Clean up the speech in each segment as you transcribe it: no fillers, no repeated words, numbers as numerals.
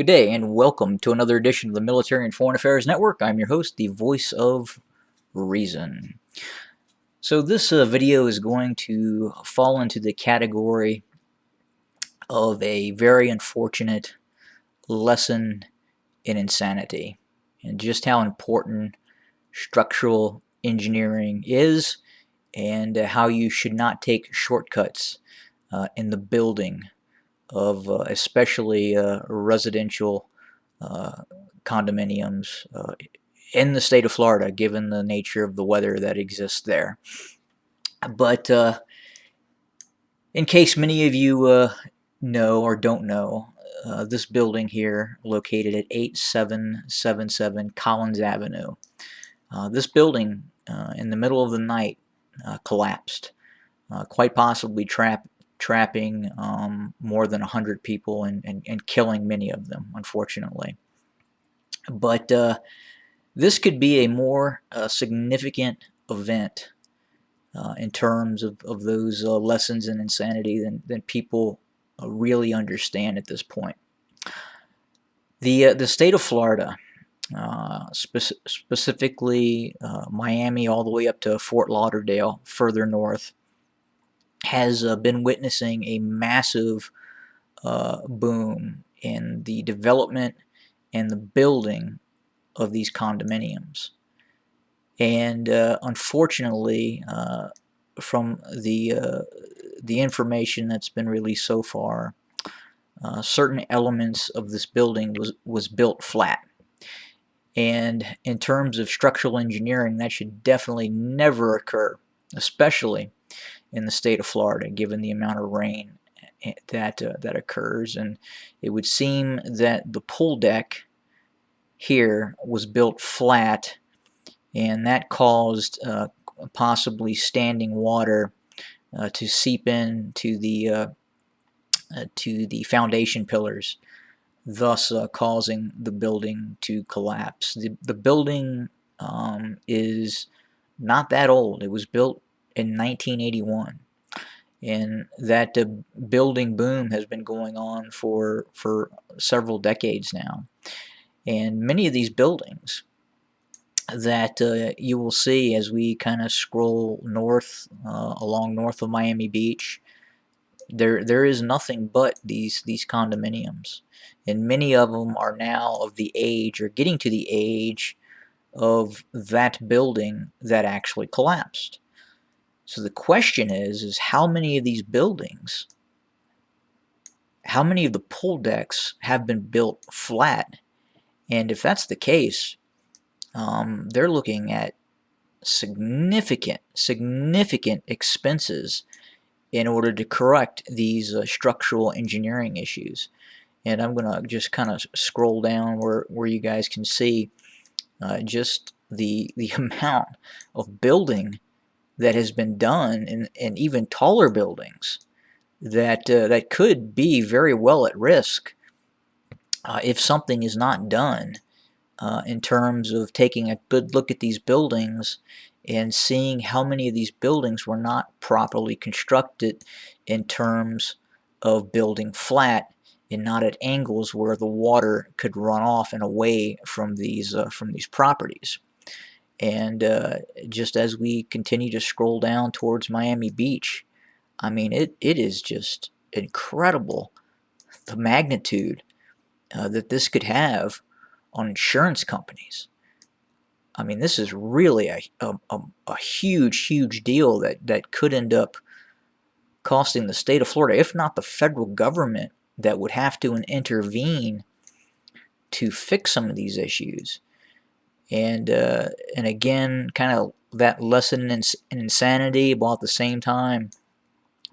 Good day and welcome to another edition of the Military and Foreign Affairs Network. I'm your host, the voice of reason. So this video is going to fall into the category of a very unfortunate lesson in insanity and just how important structural engineering is and how you should not take shortcuts in the building of especially residential condominiums in the state of Florida, given the nature of the weather that exists there. But in case many of you know or don't know, this building here, located at 8777 Collins Avenue, this building in the middle of the night collapsed, quite possibly trapping more than 100 people and killing many of them, unfortunately. But this could be a more significant event in terms of those lessons in insanity than people really understand at this point. The state of Florida, specifically Miami all the way up to Fort Lauderdale, further north, has been witnessing a massive boom in the development and the building of these condominiums. And unfortunately, from the information that's been released so far, certain elements of this building was built flat. And in terms of structural engineering, that should definitely never occur, especially in the state of Florida, given the amount of rain that occurs. And it would seem that the pool deck here was built flat, and that caused possibly standing water to seep in to the foundation pillars, thus causing the building to collapse. The building is not that old. It was built in 1981, and that building boom has been going on for several decades now. And many of these buildings that you will see as we kind of scroll north along north of Miami Beach, there is nothing but these condominiums, and many of them are now of the age or getting to the age of that building that actually collapsed. So the question is how many of these buildings, how many of the pool decks have been built flat? And if that's the case, they're looking at significant expenses in order to correct these structural engineering issues. And I'm going to just kind of scroll down where you guys can see just the amount of building that has been done, and even taller buildings that could be very well at risk if something is not done in terms of taking a good look at these buildings and seeing how many of these buildings were not properly constructed in terms of building flat and not at angles where the water could run off and away from these properties. And just as we continue to scroll down towards Miami Beach, I mean, it is just incredible the magnitude that this could have on insurance companies. I mean, this is really a huge deal that could end up costing the state of Florida, if not the federal government, that would have to intervene to fix some of these issues. And again, kind of that lesson in insanity, while at the same time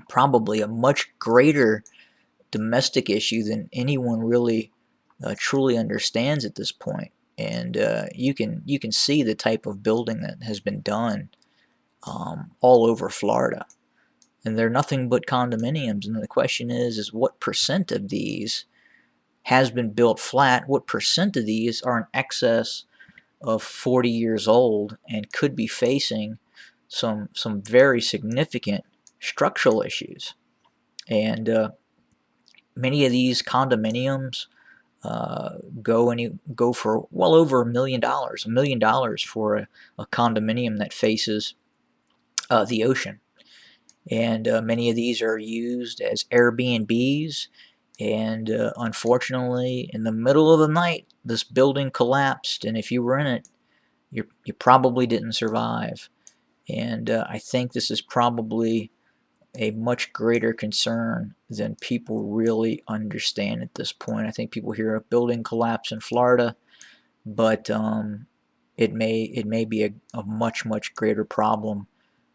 probably a much greater domestic issue than anyone really truly understands at this point. And you can see the type of building that has been done all over Florida, and they're nothing but condominiums. And the question is what percent of these has been built flat? What percent of these are in excess of 40 years old and could be facing some very significant structural issues? And many of these condominiums go for well over $1 million for a condominium that faces the ocean. And many of these are used as Airbnbs. And unfortunately, in the middle of the night, this building collapsed. And if you were in it, you probably didn't survive. And I think this is probably a much greater concern than people really understand at this point. I think people hear a building collapse in Florida, but it may be a much greater problem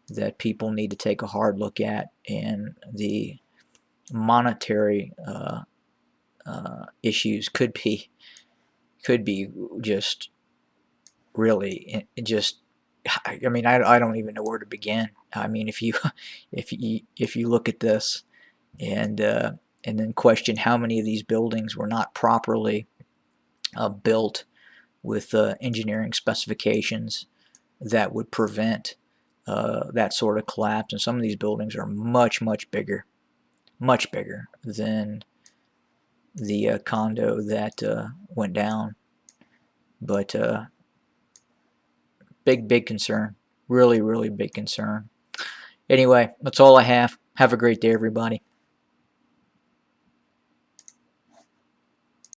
that people need to take a hard look at, and the monetary issues could be just really just. I mean, I don't even know where to begin. I mean, if you if you look at this and then question how many of these buildings were not properly built with engineering specifications that would prevent that sort of collapse. And some of these buildings are much bigger than the condo that went down. But big concern, really big concern. Anyway, that's all I have. Have a great day, everybody.